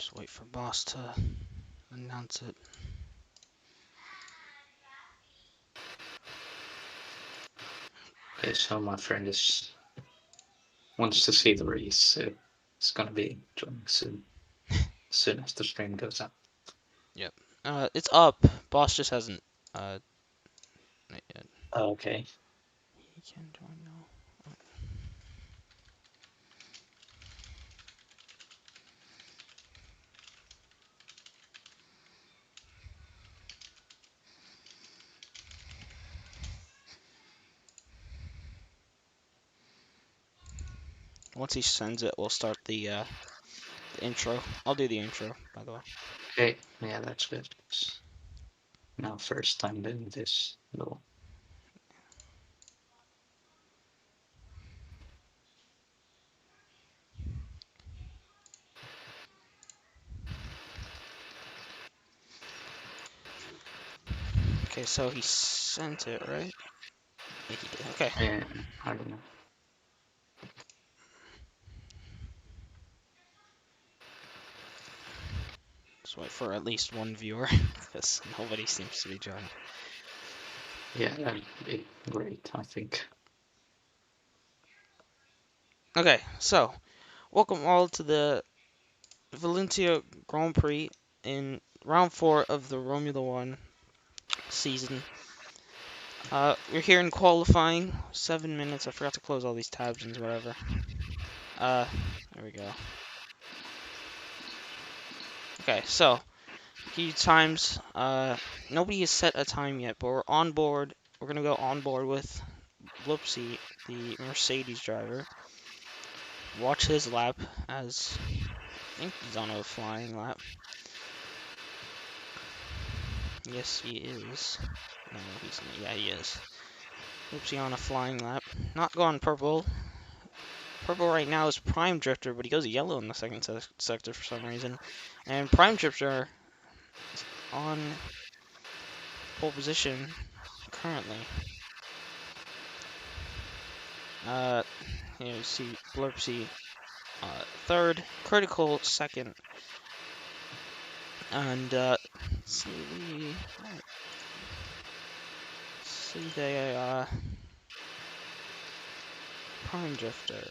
Just wait for boss to announce it. Okay, so my friend wants to see the race, so it's gonna be joining soon. As soon as the stream goes up. Yep. It's up. Boss just hasn't not yet. Oh, okay. He can join now. Once he sends it, we'll start the intro. I'll do the intro, by the way. Okay, yeah, that's good. It's now first time doing this little. Okay, so he sent it, right? Yeah, he did. Okay. I don't know. Let's wait for at least one viewer, because nobody seems to be joining. Yeah, that'd be great, I think. Okay, so welcome all to the Valencia Grand Prix in round 4 of the Romula 1 season. We're here in qualifying, 7 minutes. I forgot to close all these tabs and whatever. There we go. Okay, so key times. Nobody has set a time yet, but we're on board. We're gonna go on board with Wsupe, the Mercedes driver. Watch his lap as I think he's on a flying lap. Yes, he is. No, he's not. Yeah, he is. Wsupe on a flying lap. Not going purple. Purple right now is Prime Drifter, but he goes yellow in the second sector for some reason. And Prime Drifter is on pole position currently. Here you see Blurpsy third, Critical second, and see the Prime Drifter.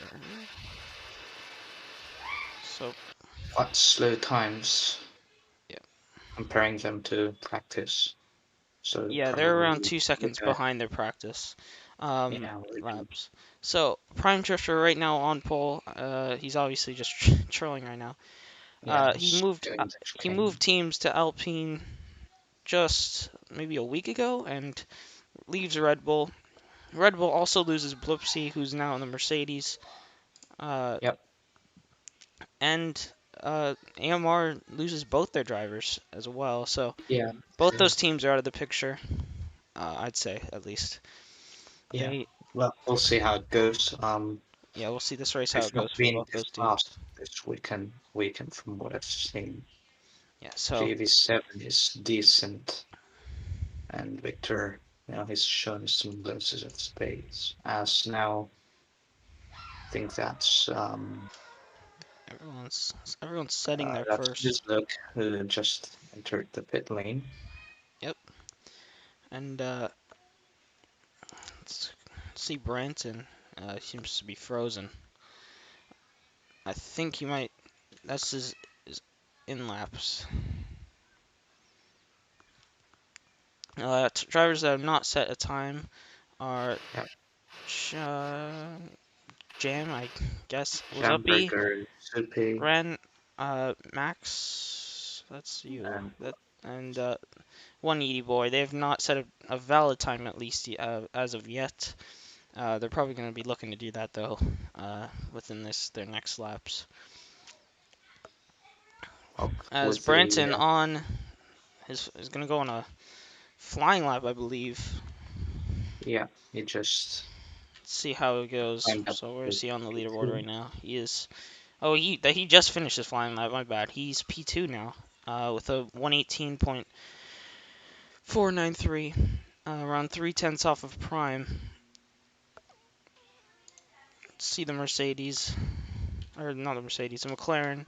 So What slow times? yeah, Comparing them to practice. So yeah, they're around probably 2 seconds behind their practice yeah, laps. So Prime Drifter right now on pole. He's obviously just trolling right now. yeah, He it's moved going to he train. moved teams to Alpine just maybe a week ago and leaves Red Bull. Red Bull also loses Blipsy, who's now in the Mercedes. Yep. And AMR loses both their drivers as well. So Yeah. both those teams are out of the picture. I'd say at least. Yeah. They Well, we'll see how it goes. Yeah, we'll see this race how They've it not goes for been both this those teams. fast this weekend from what I've seen. Yeah, so GV7 is decent, and Victor, he's shown some glimpses of space. As now, I think everyone's setting their that's first. Luke who just entered the pit lane. Yep. And let's see Branton seems to be frozen. I think he might. That's his in laps. Drivers that have not set a time are Yep. Jam, I guess. Wsupe, Schamberger, Wsupe, Ren, Max. That's you. and And 180 boy. They have not set a valid time at least as of yet. They're probably going to be looking to do that though within their next laps. As with the Branton on is going to go on a flying lap, I believe. yeah, he just Let's see how it goes. climbed up So where to is he on the leaderboard P2. right now? He is. Oh, he just finished his flying lap. My bad. He's P2 now, with a 118.493, around 3/10 off of Prime. Let's see the Mercedes, or not the Mercedes, the McLaren.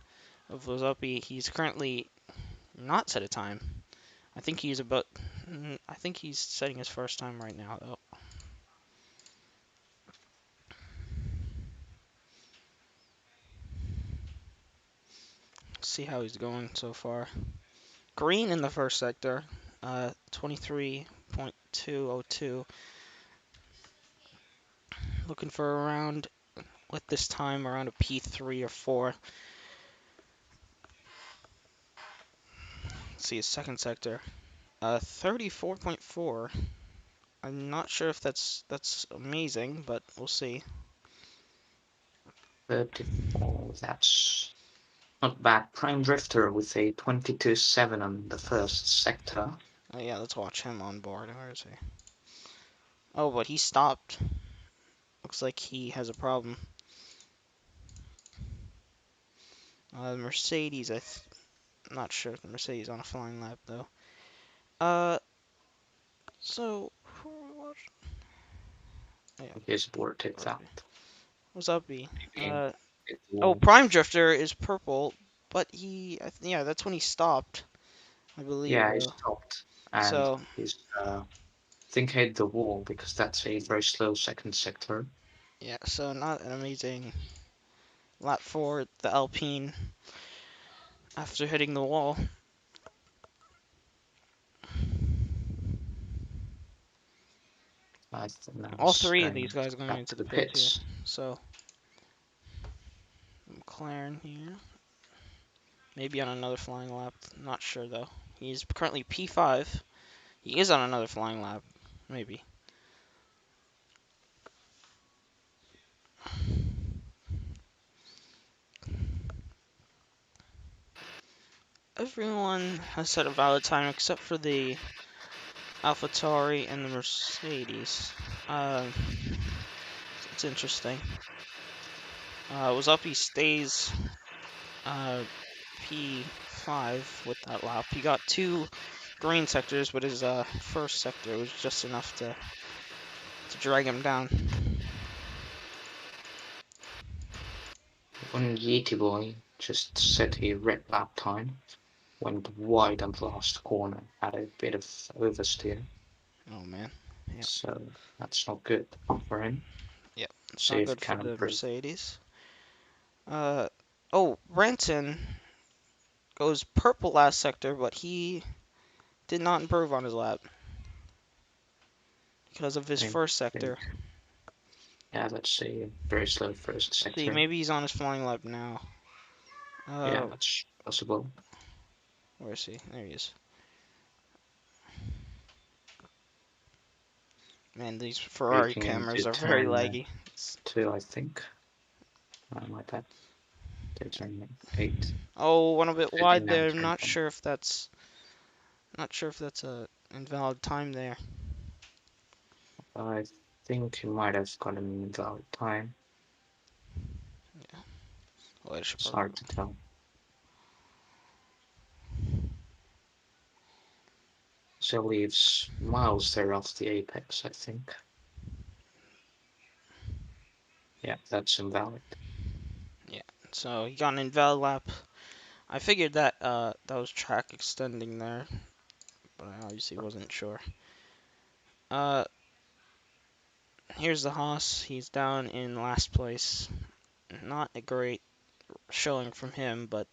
of Wsupe. He's currently not set a time. I think he's about. I think he's setting his first time right now, though. See how he's going so far. Green in the first sector, 23.202. Looking for around, with this time, around a P3 or 4. Let's see his second sector, 34.4. I'm not sure if that's amazing, but we'll see. 34, that's not bad. Prime Drifter with a 22.7 on the first sector. Oh yeah, let's watch him on board. Where is he? Oh, but he stopped. Looks like he has a problem. Mercedes, I'm not sure if the Mercedes on a flying lap though. So who are we watching? Oh, yeah, His board takes out. what's up, B? Oh, Will, Prime Drifter is purple, but yeah, that's when he stopped, I believe. yeah, he stopped. And So he's, I think, hit the wall because that's a very slow second sector. yeah, so not an amazing lap for the Alpine after hitting the wall. I think now All he's three of these going guys going back into to the the pits here. pits. So McLaren here, maybe on another flying lap. Not sure though. He's currently P5. He is on another flying lap, maybe. Everyone has set a valid time except for the AlphaTauri and the Mercedes. It's interesting. Wsupe stays P5 with that lap. He got 2 green sectors, but his first sector was just enough to drag him down. One Yeti boy just set a red lap time, went wide on the last corner, had a bit of oversteer. Oh man. Yep. So that's not good for him. Yep. It's See not if he good for can the improve. Mercedes. Oh, Branson goes purple last sector, but he did not improve on his lap because of his I first sector. think, yeah, that's a very slow first See, sector. maybe he's on his flying lap now. Yeah, that's possible. Where is he? There he is. Man, these Ferrari Breaking cameras into are very turn laggy. 2, I think. My bad. They turn 8. Oh, went a bit wide Heading now there. turn 10. Not sure if that's a invalid time there. I think he might have got an invalid time. Yeah. Well, I should It's probably. hard to tell. So leaves miles there off the apex, I think. Yeah, that's invalid. Yeah. So he got an invalid lap. I figured that that was track extending there, but I obviously wasn't sure. Uh, Here's the Haas. He's down in last place. Not a great showing from him, but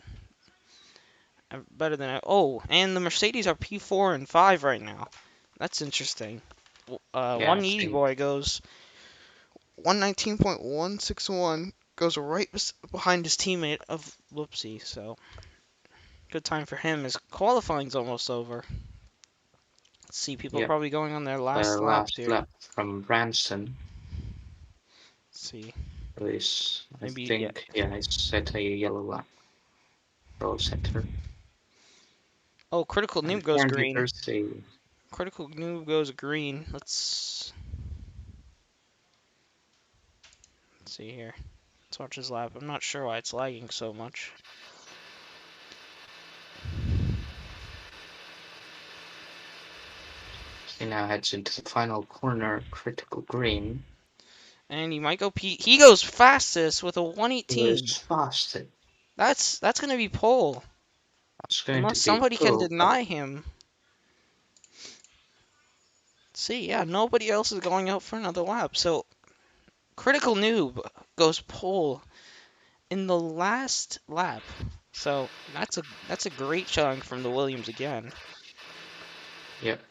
better than I. Oh, and the Mercedes are P4 and 5 right now. That's interesting. Yeah, I 180 think. boy goes 119.161, goes right behind his teammate of Whoopsie. So good time for him. His qualifying's almost over. Let's see, people Yeah, probably going on their last laps last here. lap from Branson Let's see, is, I maybe yeah. think, yeah, it's set a yellow lap. Roll center. Oh, Critical And Noob goes currently green. there's a Critical Noob goes green. Let's see here. Let's watch his lap. I'm not sure why it's lagging so much. he now heads into the final corner, critical green. And he might go P. He goes fastest with a He was 118. fastest. That's gonna be pole. That's going to Unless be somebody can pull, but deny him. See, yeah, nobody else is going out for another lap. So Critical Noob goes pole in the last lap. So that's a great showing from the Williams again. yep.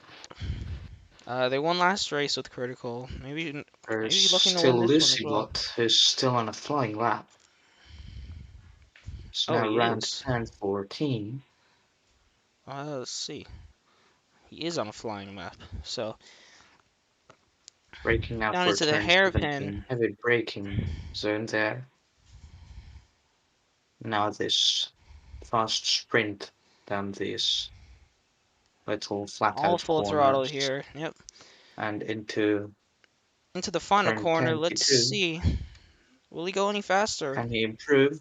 They won last race with Critical. There's Maybe looking to win still this one as well. Lucybot, who's still on a flying lap. It's Oh, now he round is. 10:14. Let's see. He is on a flying lap. So Braking now down for into the turn hairpin. 17. Heavy braking zone there. Now this fast sprint down these little flat All out full throttle corners here. Yep. and into Into the final turn corner. Let's 22. see. Will he go any faster? Can he improve?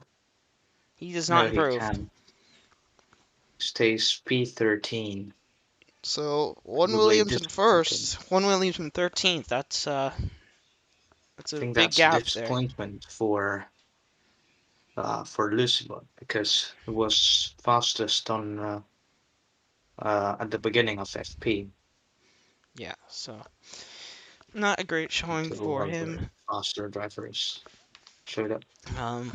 He does not No, he improve. can. Stays P13. So one Probably Williams in disappointing. first, one Williams in 13th. That's I a think big that's a gap there. disappointment for Lucibot because he was fastest on at the beginning of FP Yeah, so not a great showing until for other him. faster drivers showed up. Um,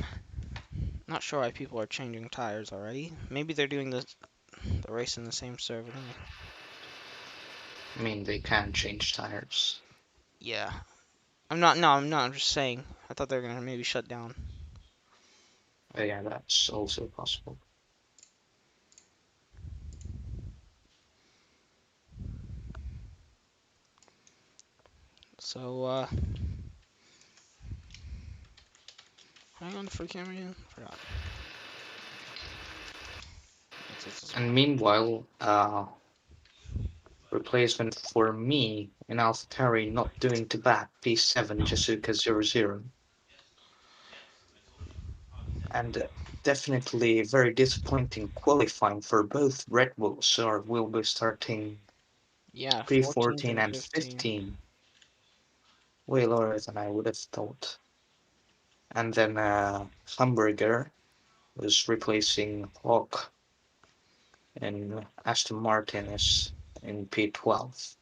not sure why people are changing tires already. Maybe they're doing the race in the same server. I mean, they can change tires. Yeah, I'm not. No, I'm not. I'm just saying. I thought they were gonna maybe shut down. Yeah, that's also possible. So hang on the free camera again. Forgot. And meanwhile, replacement for me in AlphaTauri not doing too bad. P7 Jasuka 00. And definitely very disappointing qualifying for both Red Bulls, or will be starting Yeah, 14th P14 and and 15th. 15. Way lower than I would have thought. And then Hamburger was replacing Hawk, and Aston Martin is in P12.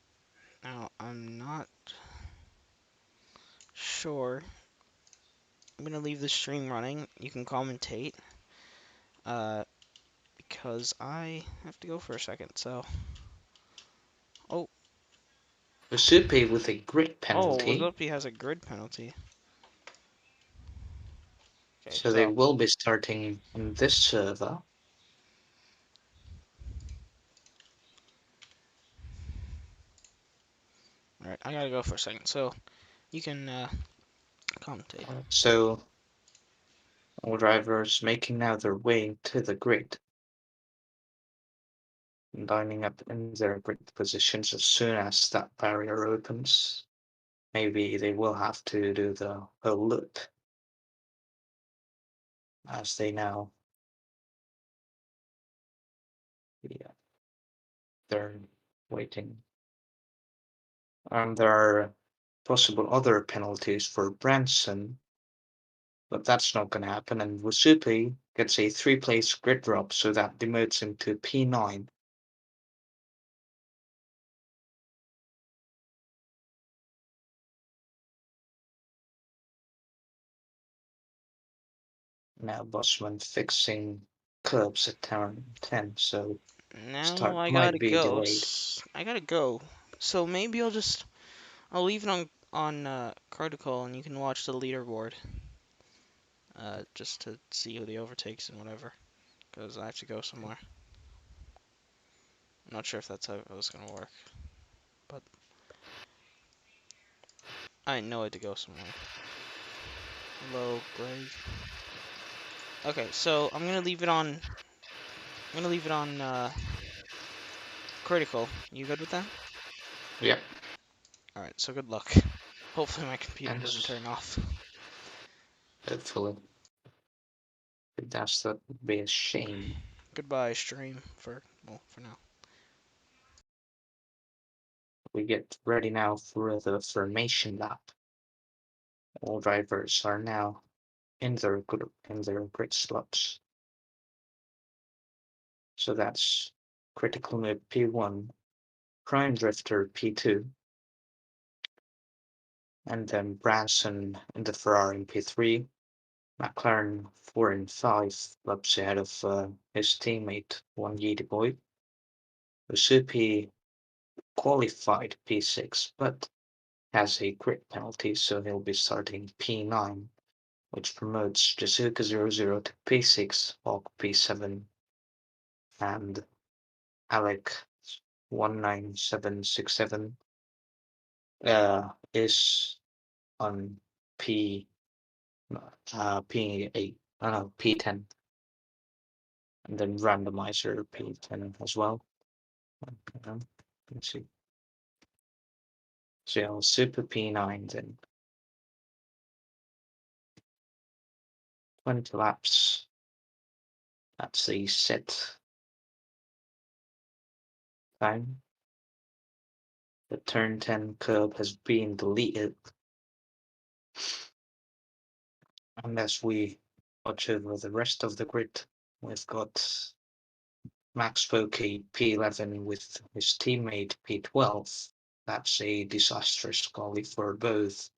Now I'm not sure. I'm gonna leave the stream running. You can commentate. Uh, because I have to go for a second. So, oh, Wsupe with a grid oh, penalty, Wsupe has a grid penalty. Okay, so they so will be starting in this server. all right, I gotta go for a second. So you can commentate. So all drivers making now their way to the grid, lining up in their grid positions as soon as that barrier opens. Maybe they will have to do the whole loop as they now, yeah, they're waiting. And there are possible other penalties for Branson, but that's not going to happen. And Wsupe gets a 3-place grid drop, so that demotes him to P9. Now Bosman fixing curbs at turn 10, so Now start I might gotta be go. delayed. I gotta go. So maybe I'll leave it on Critical, and you can watch the leaderboard. Just to see who the overtakes and whatever. Because I have to go somewhere. I'm not sure if that's how it was gonna work, but I know it to go somewhere. Hello, Greg. Okay, so I'm gonna leave it on. I'm gonna leave it on Critical. You good with that? Yep. All right. So good luck. Hopefully my computer And doesn't turn off. hopefully, that would be a shame. Goodbye, stream. For now. We get ready now for the formation lap. All drivers are now in their grid slots. So that's critical mode P1, prime drifter P2, and then Branson in the Ferrari in P3, McLaren 4 and 5 laps ahead of his teammate, one Yeedy Boy. Wsupe qualified P6, but has a grid penalty, so he'll be starting P9, which promotes Jasuka00 to P6, Hawk P7, and Alec 19767 is on P8, P10, and then randomizer P10 as well. Let's see. So super P9 then 20 laps. That's the set time. The turn 10 curve has been deleted. And as we watch over the rest of the grid, we've got Max Folke P11 with his teammate P12. That's a disastrous quali for both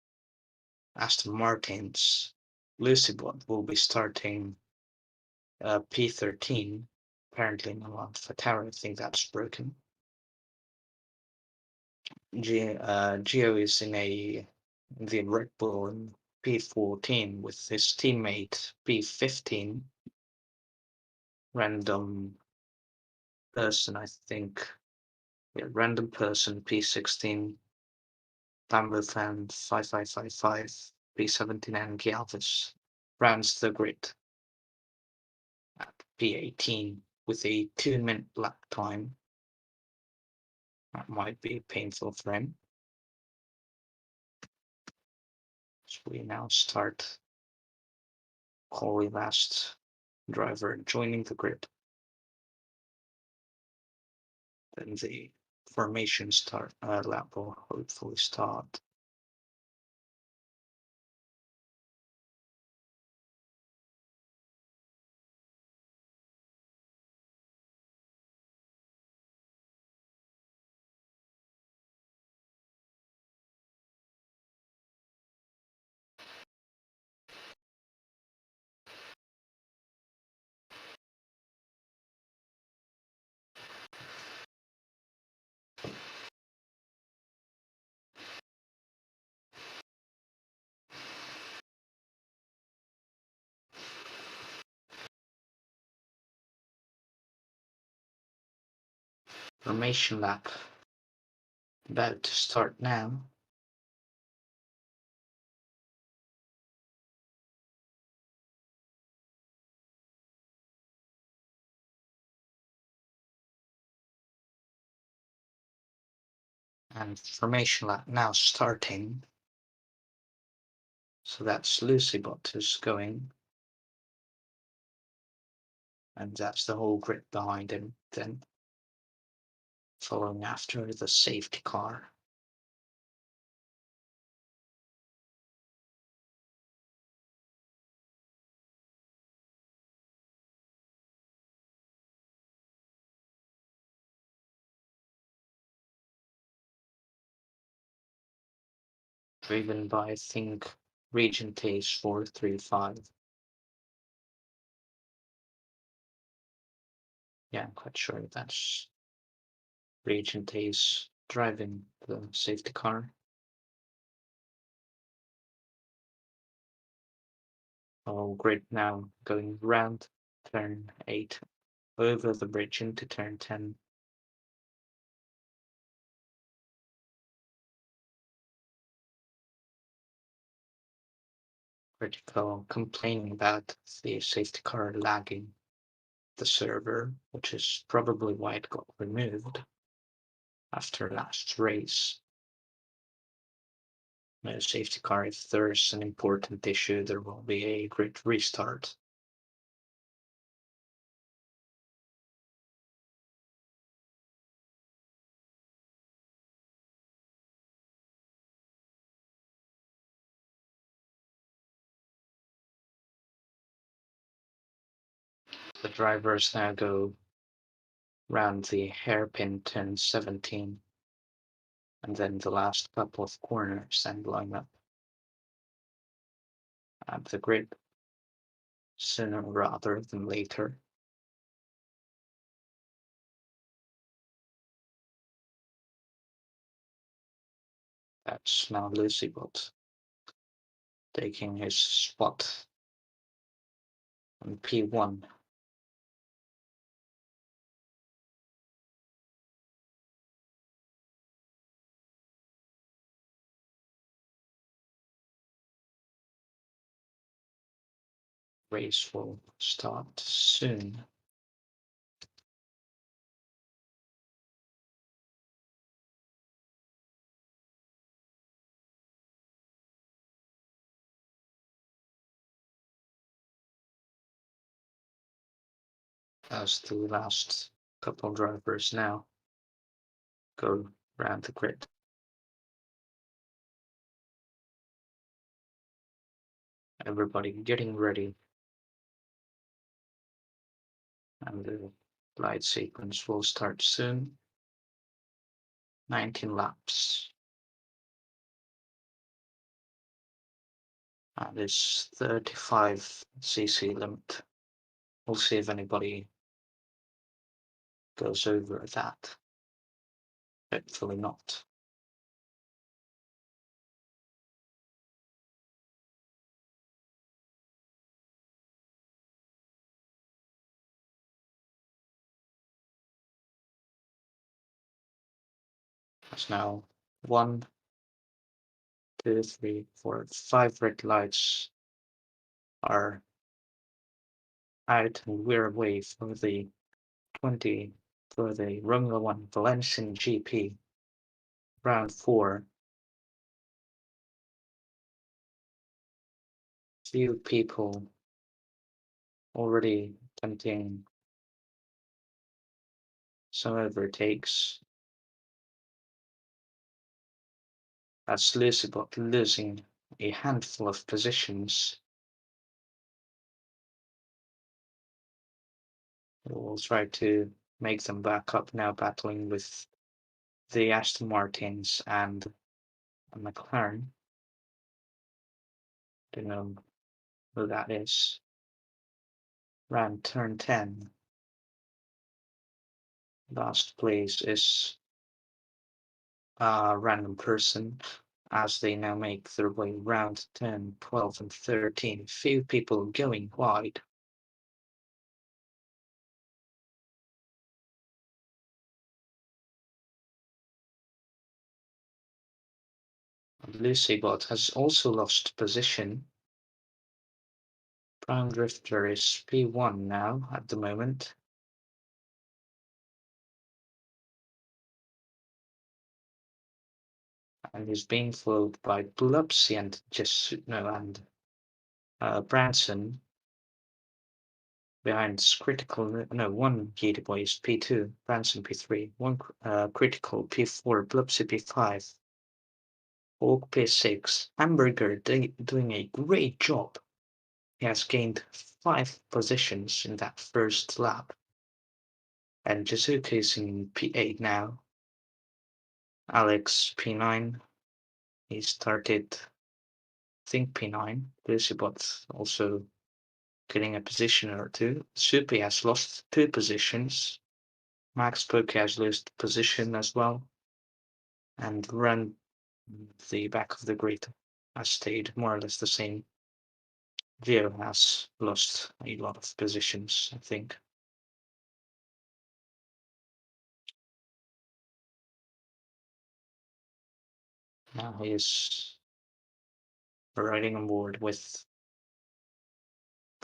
Aston Martins. Lucibot will be starting P13. Apparently, not for Tower. I think that's broken. Gio is in the Red Bull in P14 with his teammate P15. Random person, I think. Yeah, random person P16. Lambo fan 5555 P17 and Galvis rounds the grid at P18 with a 2-minute lap time. That might be painful for him. So we now start Corey last driver joining the grid. Then the formation lap will hopefully start. Formation lap about to start now. And formation lap now starting. So that's Lucibot who's going. And that's the whole grid behind him then. Following after the safety car. Driven by, I think, Regent Ace 435. Yeah, I'm quite sure that's Regent Ace driving the safety car. Oh, grid now going round turn 8 over the bridge into turn 10. Critical complaining about the safety car lagging the server, which is probably why it got removed after last race. No safety car, if there's an important issue, there will be a grid restart. The drivers now go round the hairpin turn 17, and then the last couple of corners and line up at the grid sooner rather than later. That's now Lucybot taking his spot on P1. Race will start soon. As the last couple drivers now go around the grid. Everybody getting ready, and the light sequence will start soon. 19 laps. And this 35cc limit. We'll see if anybody goes over that. Hopefully not. That's now 1, 2, 3, 4, 5 red lights are out, and we're away for the 20 for the Romula 1 Valencian GP round 4. Few people already attempting some overtakes. That's Lucybot losing a handful of positions. We'll try to make them back up now, battling with the Aston Martins and a McLaren. Don't know who that is. Round turn 10. Last place is a random person, as they now make their way round 10, 12, and 13. Few people going wide. Lucybot has also lost position. Prime Drifter is P1 now at the moment. And is being followed by Blupsy and Branson. Behind critical, no, one Gator Boy is P2, Branson P3, one critical P4, Blupsy P5, Hawk P6, Hamburger doing a great job. He has gained 5 positions in that first lap. And Jizuka is in P8 now. Alex P9. He started, I think, P9. Lucybot also getting a position or two. Wsupe has lost 2 positions. Max Poke has lost position as well. And run the back of the grid has stayed more or less the same. Vio has lost a lot of positions, I think. Now he is riding on board with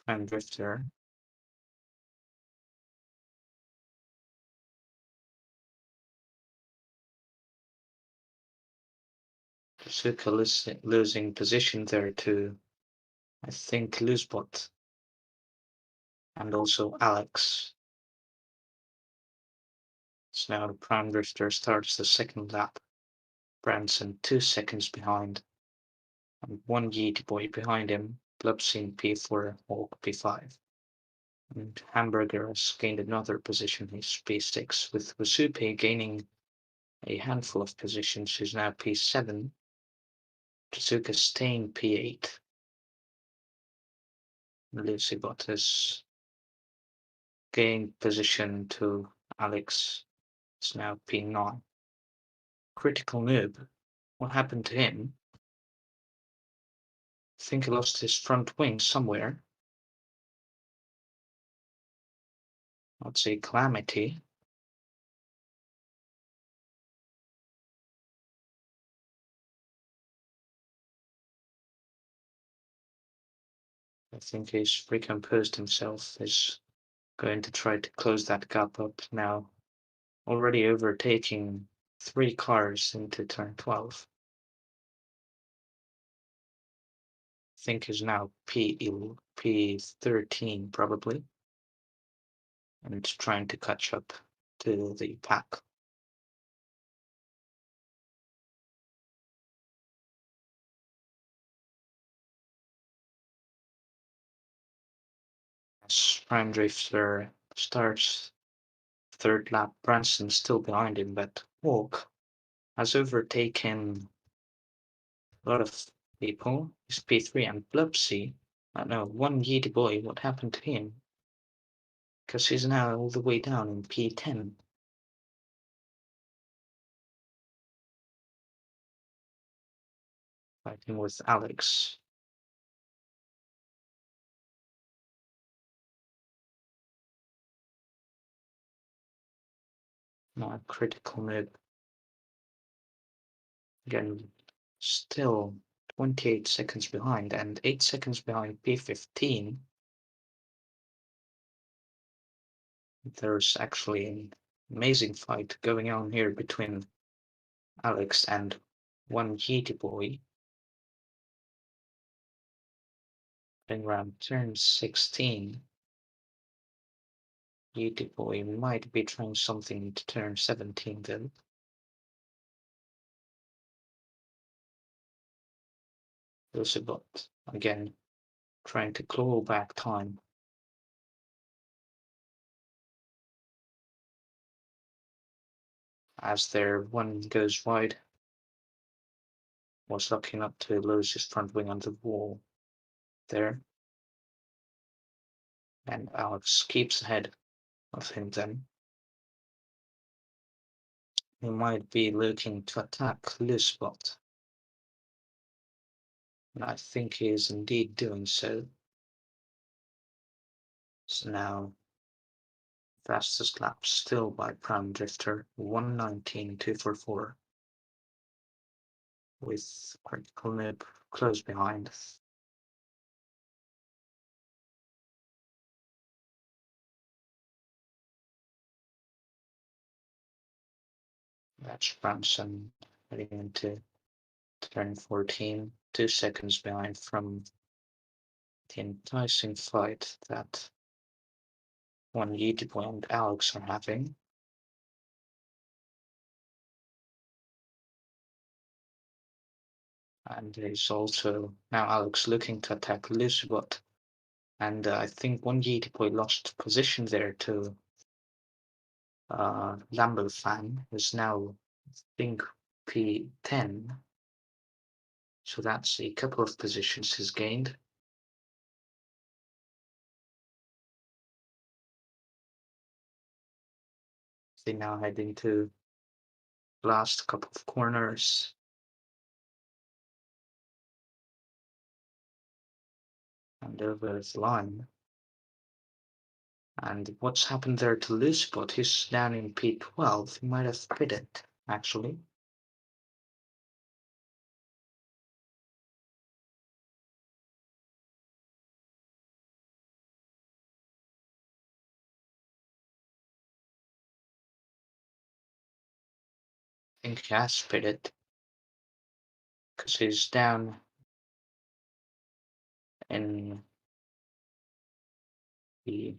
Prime Drifter. Suka losing position there to, I think, Lucybot and also Alex. So now Prime Drifter starts the second lap. Branson 2 seconds behind, and one Yeet Boy behind him, Blupsy P4, Hawk P5. And Hamburger has gained another position. He's P6, with Wsupe gaining a handful of positions. He's now P7. Tsuka staying P8. Lucy Bot has gained position to Alex. It's now P9. Critical Noob. What happened to him? I think he lost his front wing somewhere. I'd say Calamity. I think he's recomposed himself. He's going to try to close that gap up now. Already overtaking 3 cars into turn 12. I think he's now P13 probably. And trying to catch up to the pack. As Prime Drifter starts third lap, Branson still behind him, but Walk has overtaken a lot of people. He's P3 and Blubsy. No, one Yeety Boy, what happened to him? Because he's now all the way down in P10. Fighting with Alex. Not a critical move. Again, still 28 seconds behind and 8 seconds behind P15. There's actually an amazing fight going on here between Alex and one Yeety Boy. In around turn 16, Yeety Boy might be trying something to turn 17 though. Wsupe again trying to claw back time. As their one goes wide, was lucky enough to lose his front wing on the wall there. And Alex keeps ahead of him then. He might be looking to attack Wsupe. And I think he is indeed doing so. So now, fastest lap still by Prime Drifter, 1:19.244, with Critical Noob close behind. That's Branson heading into turn 14, 2 seconds behind from the enticing fight that one Yeety Boy and Alex are having. And there's also now Alex looking to attack Wsupe. And I think one Yeety Boy lost position there to Lambo Fan, is now, I think, P10. So that's a couple of positions he's gained. They now heading to last couple of corners. And over the line. And what's happened there to Wsupe? He's down in P12. He might have crit it, actually. I think he has crit it. Because he's down in P12.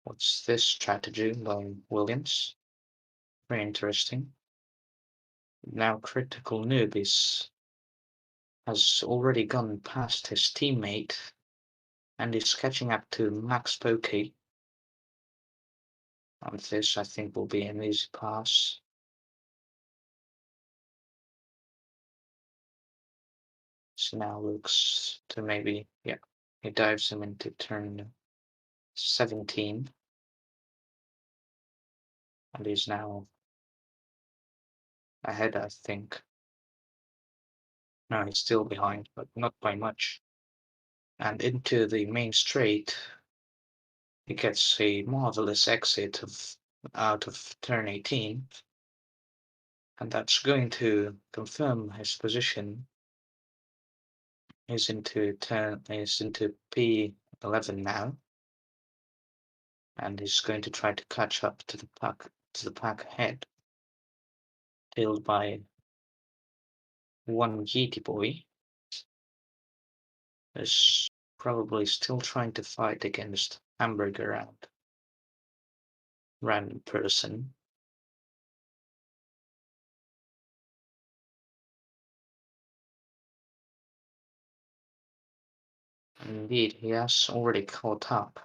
What's this strategy by Williams? Very interesting. Now Critical Noob has already gone past his teammate and is catching up to Max Pokey. And this, I think, will be an easy pass. So now looks to maybe, yeah, he dives him into turn 17. And he's now ahead, I think. No, he's still behind, but not by much. And into the main straight, he gets a marvelous exit out of turn 18. And that's going to confirm his position. He's into P11 now. And he's going to try to catch up to the pack ahead. Tailed by one Yeety boy. Is probably still trying to fight against Hamburger and random person. Indeed, he has already caught up.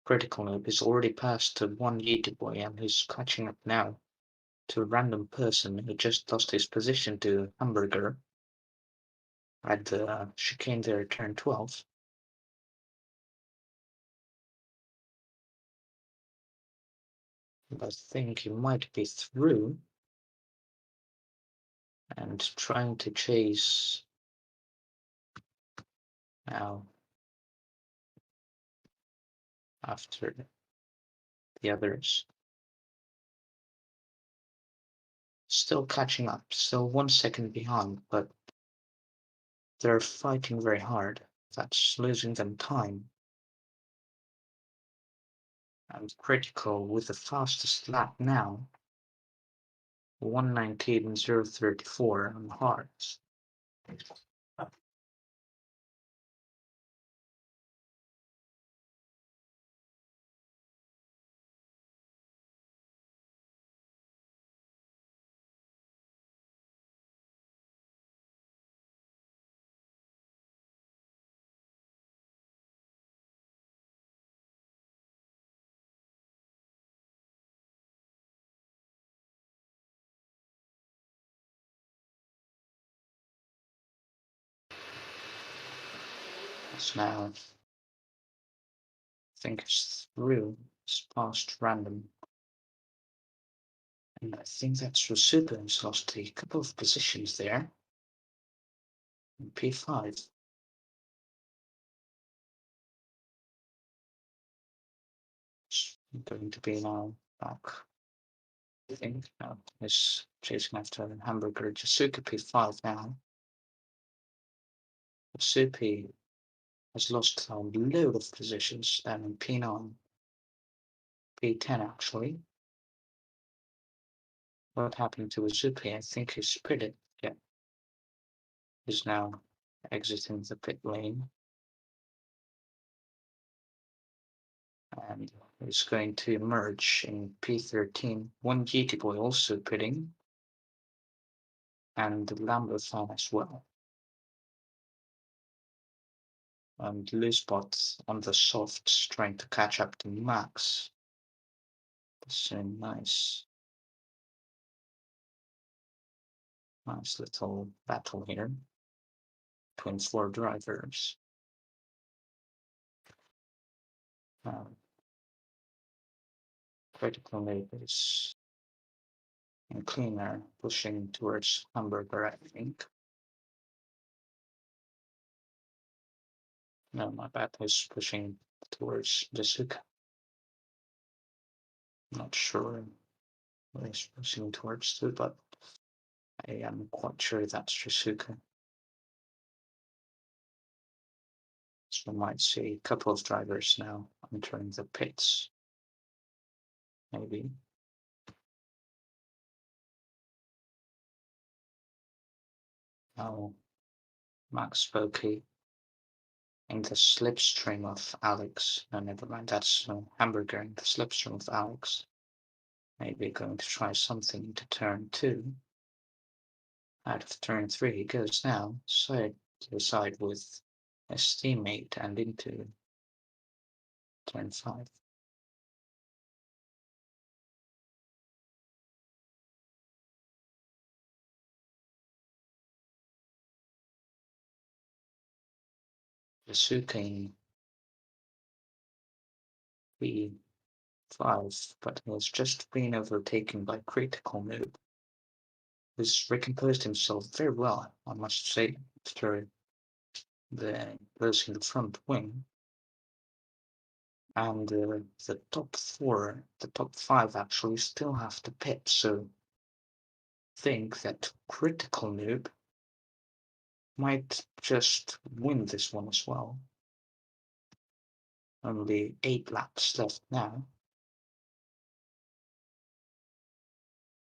Critical Noob is already past to one Yeety boy and he's catching up now to a random person who just lost his position to Hamburger at the chicane there, turn 12. I think he might be through and trying to chase now after the others. Still catching up, still 1 second behind, but they're fighting very hard. That's losing them time. And Critical with the fastest lap now. 1:19.034 on hards. It's now, I think it's through. It's past random. And I think that's Wsupe who's lost a couple of positions there. In P5. It's going to be now back. I think now is chasing after Hamburger. Jasuka P5 now. Wsupe has lost a load of positions down in P9. P10 actually. What happened to Wsupe? I think he's pitted. Yeah. He's now exiting the pit lane. And he's going to merge in P13. One GT boy also pitting. And the Lambo fan as well. And Loosebot on the softs trying to catch up to Max. So nice little battle here between 4 drivers. Critical Noob is in cleaner, pushing towards Hamburger, I think. No, my bad, is pushing towards Jasuka. Not sure where he's pushing towards to, but I am quite sure that's Jasuka. So we might see a couple of drivers now entering the pits. Maybe. Oh, Max Spokey in the slipstream of Alex. No, never mind, that's Hamburger in the slipstream of Alex. Maybe going to try something into turn 2. Out of turn 3 he goes now, side to side with his teammate and into turn 5. Wsupe B5, but he has just been overtaken by Critical Noob, who's recomposed himself very well, I must say, after losing the front wing. And the top 5 actually still have to pit, so think that Critical Noob might just win this one as well. Only 8 laps left now.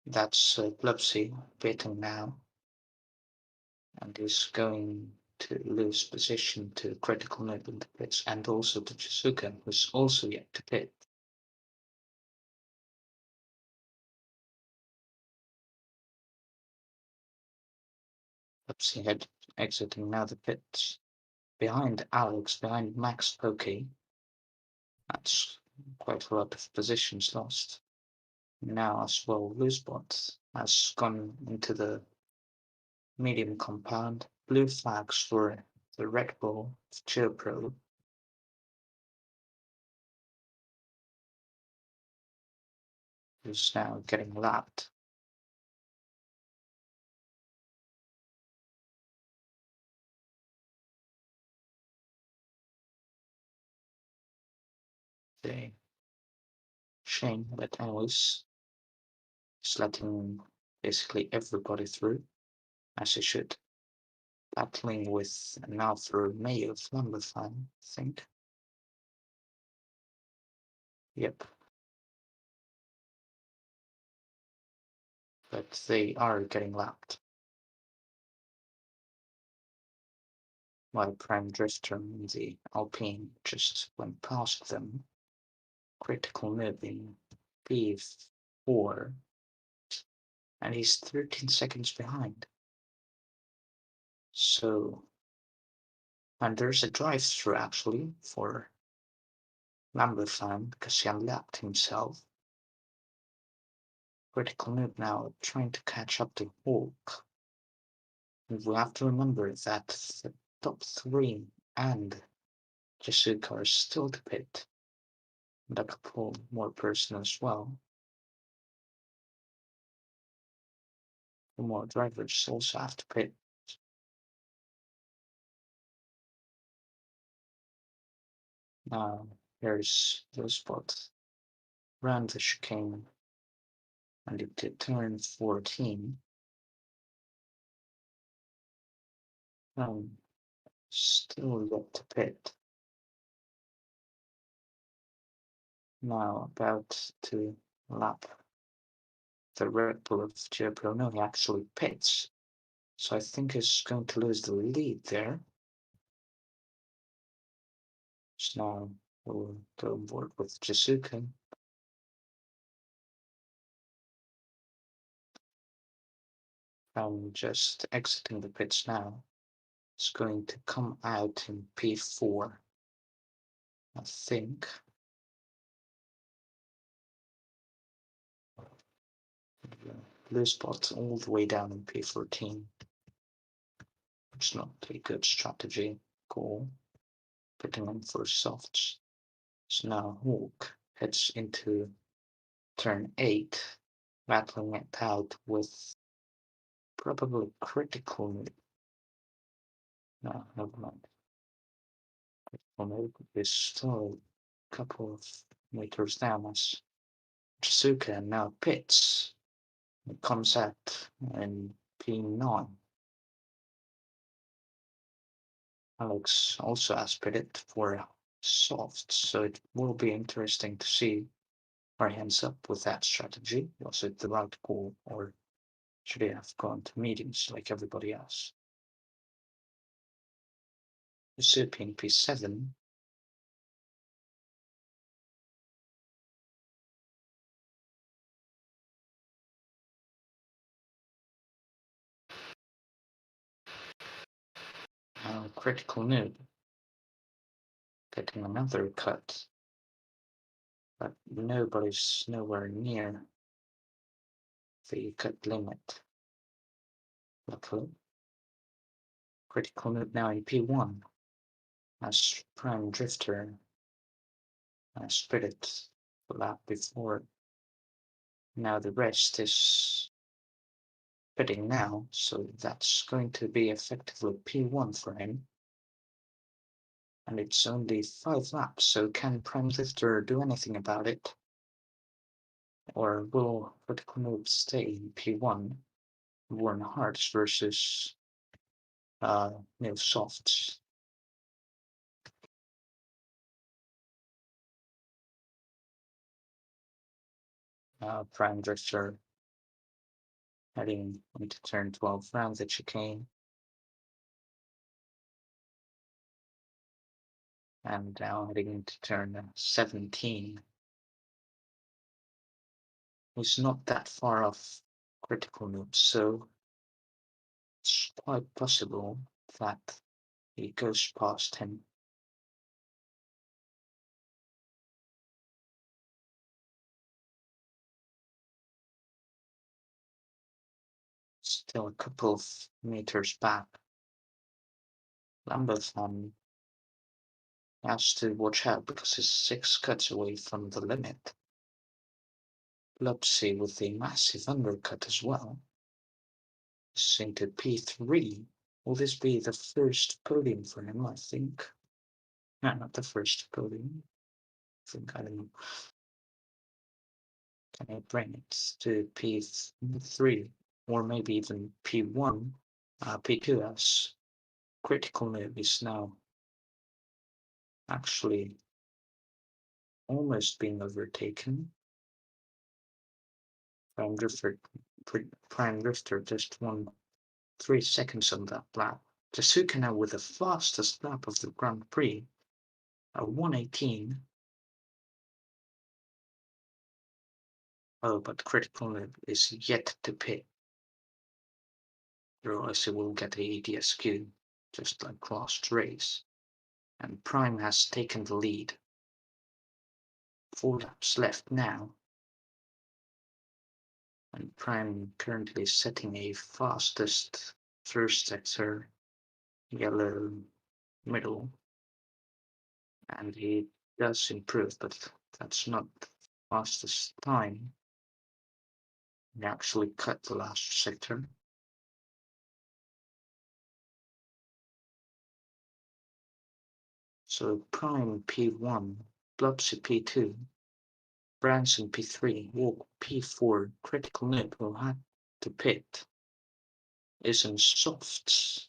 That's Blubsy pitting now, and he's going to lose position to Critical Noob in the pits, and also to Chisuka, who's also yet to pit. Blubsy exiting now the pits. Behind Alex, behind Max Pokey. That's quite a lot of positions lost. Now as well, Loosebot has gone into the medium compound. Blue flags for the Red Bull GoPro. Who's now getting lapped. The Shane, but anyways, just letting basically everybody through, as he should. Battling with now through Mayo Flamberfan, I think. Yep. But they are getting lapped. While Prime Drifter in the Alpine just went past them. Critical moving P4, and he's 13 seconds behind. So, and there's a drive-through actually for Lamberfan because he unlapped himself. Critical Noob now trying to catch up to Hulk. And we have to remember that the top 3 and Jasuka are still to pit. And a couple more person as well. The more drivers also have to pit. Now here's the spot around the chicane and into turn 14. Still yet to pit. Now about to lap the Red Bull of GoPro. No, he actually pits. So I think he's going to lose the lead there. So now we'll go on board with Jasuka. I'm just exiting the pits now. It's going to come out in P4, I think. Blue spot all the way down in P14. It's not a good strategy. Cool. Putting on for softs. So now Hawk heads into turn 8, battling it out with probably Critical Noob. No, never mind. Critical Noob is still a couple of meters down as Chisuka now pits. It comes out in P9. Alex also has pitted for soft, so it will be interesting to see where he ends up with that strategy. Was it the right call, or should he have gone to meetings like everybody else? Wsupe in P7. Critical Noob getting another cut. but nobody's nowhere near the cut limit. Luckily, critical move now in P1 as Prime Drifter split it the lap before. Now the rest is pitting now, so that's going to be effectively P1 for him. And it's only 5 laps, so can Prime Drifter do anything about it? Or will critical move stay in P1? Warren Hearts versus Neil Softs. Prime Drifter heading into turn 12 round the chicane. And now heading into turn 17. He's not that far off critical move, so it's quite possible that he goes past him. Still a couple of meters back. Lamberthon has to watch out because he's 6 cuts away from the limit. Lopsy with a massive undercut as well. Into P3. Will this be the first podium for him, I think? No, not the first podium. I think, I don't know. Can I bring it to P3? Or maybe even P1? P2 as critical move is now actually almost being overtaken. Prime Drifter just won 3 seconds on that lap. Ysupe now with the fastest lap of the Grand Prix, a 1:18. Oh, but critical move is yet to pit. Otherwise it will get a DSQ, just like last race. And Prime has taken the lead. 4 laps left now. And Prime currently setting a fastest first sector, yellow middle. And he does improve, but that's not the fastest time. He actually cut the last sector. So Prime P1, Blopsy P2, Branson P3, Walk P4, Critical Nip will have to pit, is in softs,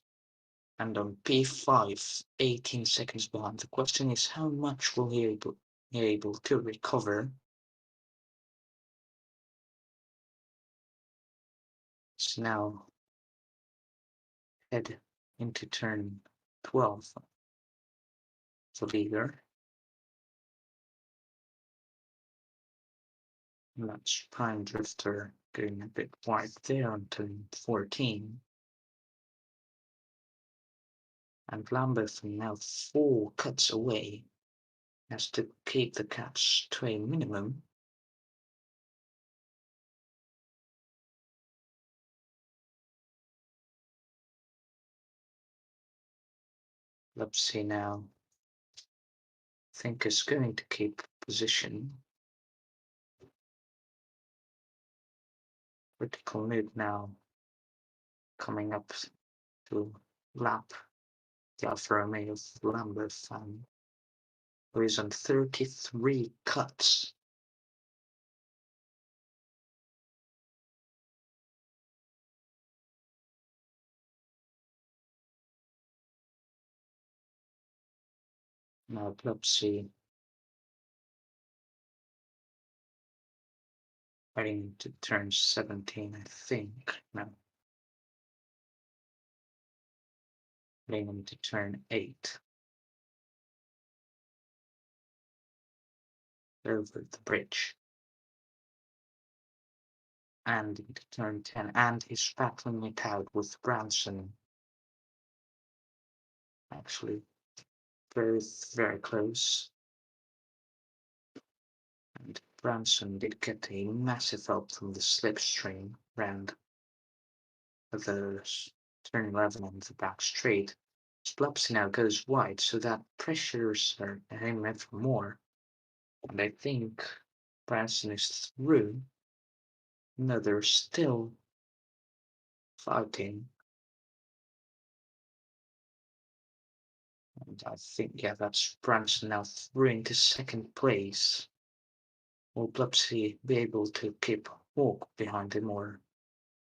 and on P5, 18 seconds behind. The question is how much will he be able to recover? It's now head into turn 12. The leader. And that's Prime Drifter going a bit wide there on turn 14. And Lambeth now 4 cuts away, has to keep the cuts to a minimum. Lopsy now, I think, is going to keep position. Critical move now coming up to lap the Alfa Romeo of Lambeth, who is on 33 cuts. Now Lopsy heading to turn 17, I think. No. Heading into turn 8. Over the bridge. And into turn 10. And he's battling it out with Branson. Actually, very, very close. And Branson did get a massive help from the slipstream round the turn 11 on the back straight. Splupsy now goes wide, so that pressures him even more. And I think Branson is through. No, they're still fighting. And I think, yeah, that's Branson now through into second place. Will Blupsy be able to keep Hawk behind him or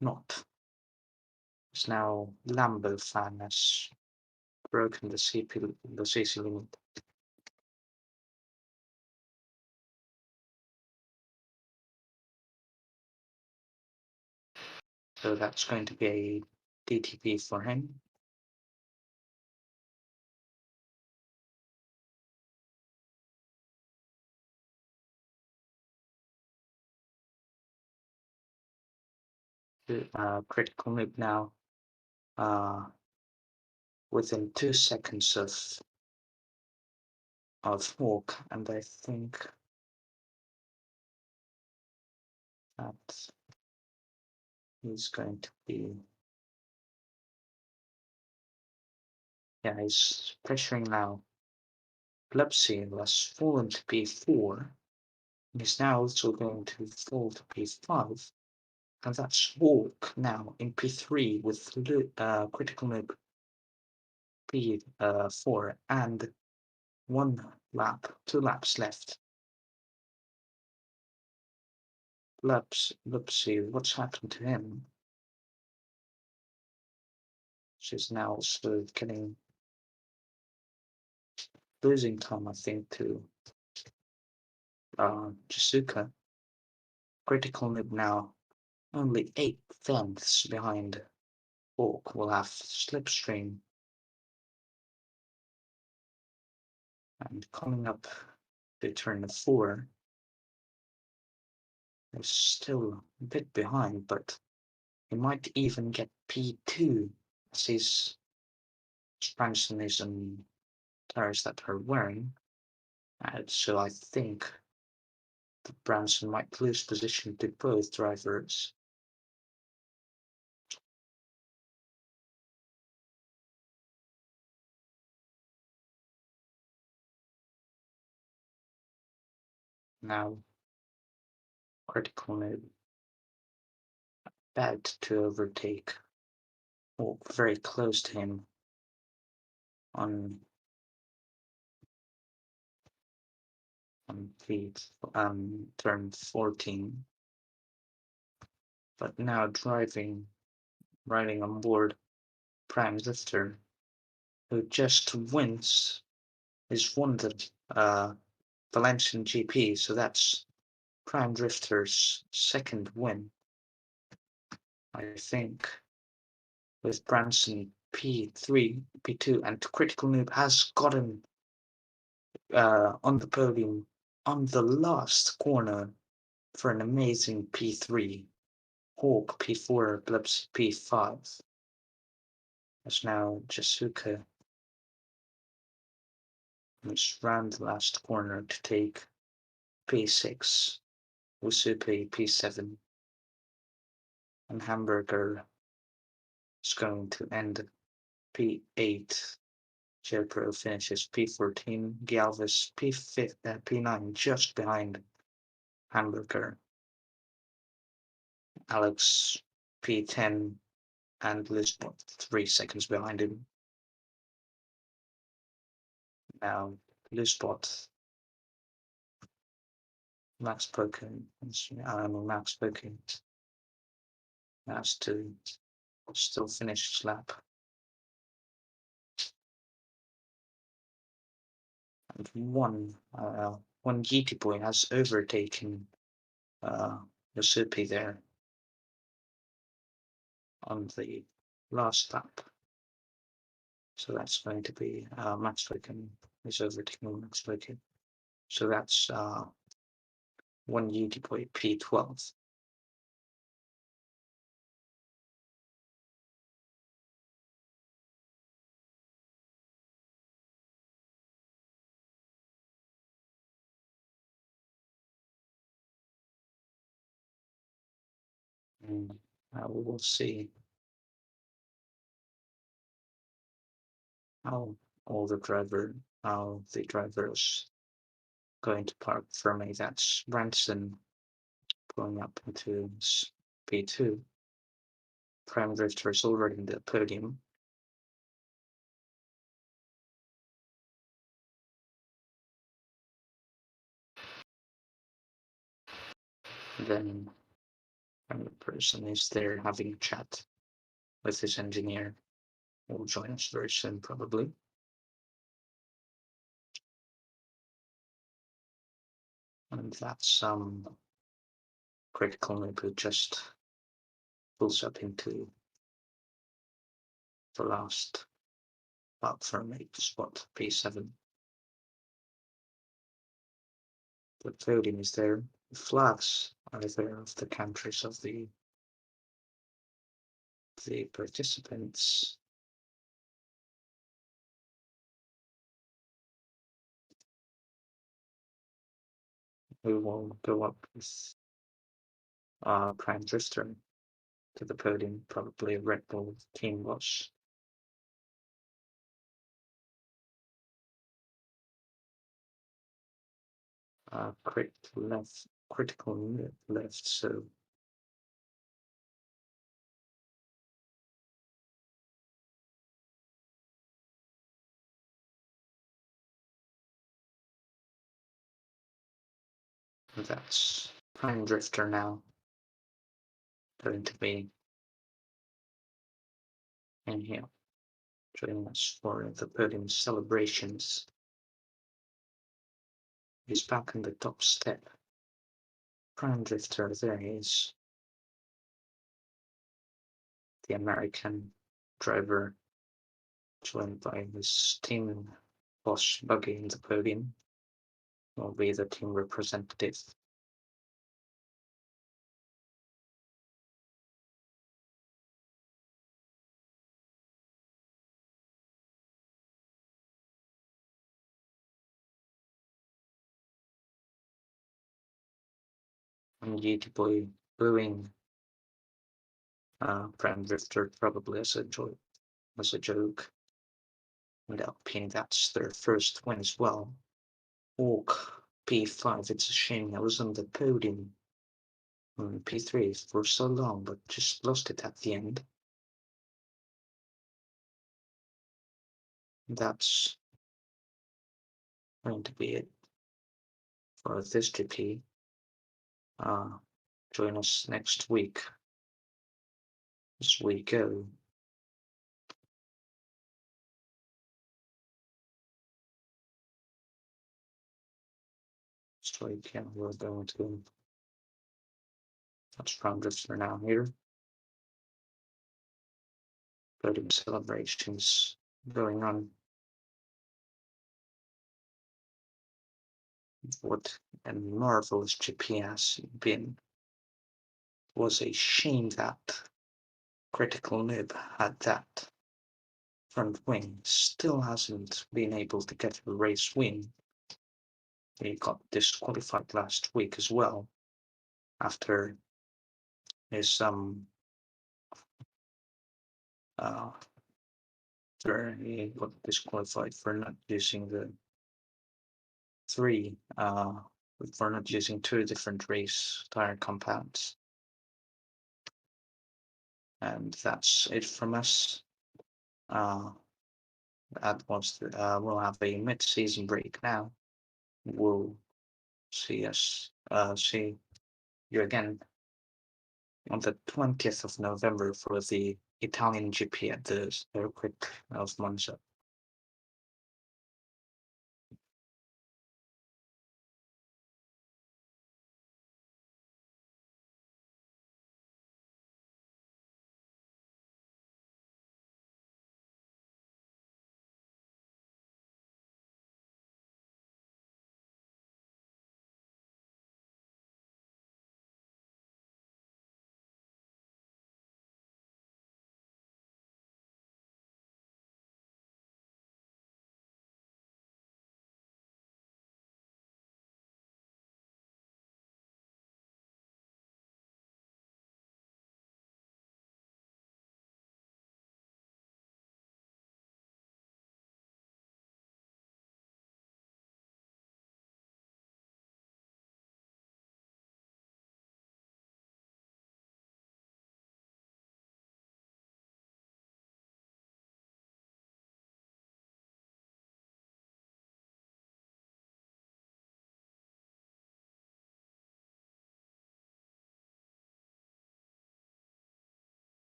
not? It's now Lambo fan has broken the CC limit. So that's going to be a DTP for him. Critical move now. Within 2 seconds of Hawk, and I think that he's going to be, yeah, he's pressuring now. Blupsy was fallen to P4, and is now also going to fall to P5, and that's Hawk now in P3 with critical move P4 and 2 laps left. Blupsy, what's happened to him? She's now also losing time, I think, to Jasuka. Critical move now only 8/10 behind Hawk will have slipstream. And coming up to turn 4 is still a bit behind, but he might even get P2 as his Branson is on tires that are wearing. So I think that Branson might lose position to both drivers. Now, critical move. Bad to overtake. Or very close to him on turn 14. But now riding on board Prime Drifter, who just won the Valencian GP, so that's Prime Drifter's second win. I think with Branson P3, P2, and Critical Noob has gotten on the podium on the last corner for an amazing P3. Hawk P4, Blubs P5. As now Jasuka moves round the last corner to take P6, Wsupe P7, and Hamburger is going to end P8. JPro finishes P14, Galvis P9 just behind Hamburger. Alex P10 and Lisbon 3 seconds behind him. Now Lisbon, Max Poken, Max Poken has to still finish his lap. And one Yeety Boy has overtaken Wsupe there on the last lap. So that's going to be Max Poken is overtaking Max Poken. So that's one Yeety Boy P12. We will see how how the drivers going to park for me. That's Branson pulling up into P2. Prime Drifter is already in the podium. Then another person is there having a chat with his engineer. Will join us very soon, probably. And that's some critical noob who just pulls up into the last platform 8 spot, P7. The podium is there. The flags are there of the countries of the participants. We will go up with Prime Drifter to the podium, probably a Red Bull team wash. Critical left, so that's Prime Drifter now going to be in here, joining us for the podium celebrations. He's back on the top step. Prime Drifter, there he is. The American driver, joined by his team boss Buggy in the podium, will be the team representative. And GT Boy booing Prime Drifter probably as a joke. And Alpine, that's their first win as well. Walk P5, it's a shame I was on the podium on P3 for so long, but just lost it at the end. That's going to be it for this GP. Join us next week as we go. Strike, yeah, we're going to. That's Prime Drifter now here. Podium celebrations going on. What a marvelous GP has been. It was a shame that Critical Noob had that front wing. Still hasn't been able to get a race win. He got disqualified last week as well after his he got disqualified for not using the for not using 2 different race tire compounds. And that's it from us. That was we'll have a mid-season break now. We'll see you again on the 20th of November for the Italian GP at the circuit of Monza.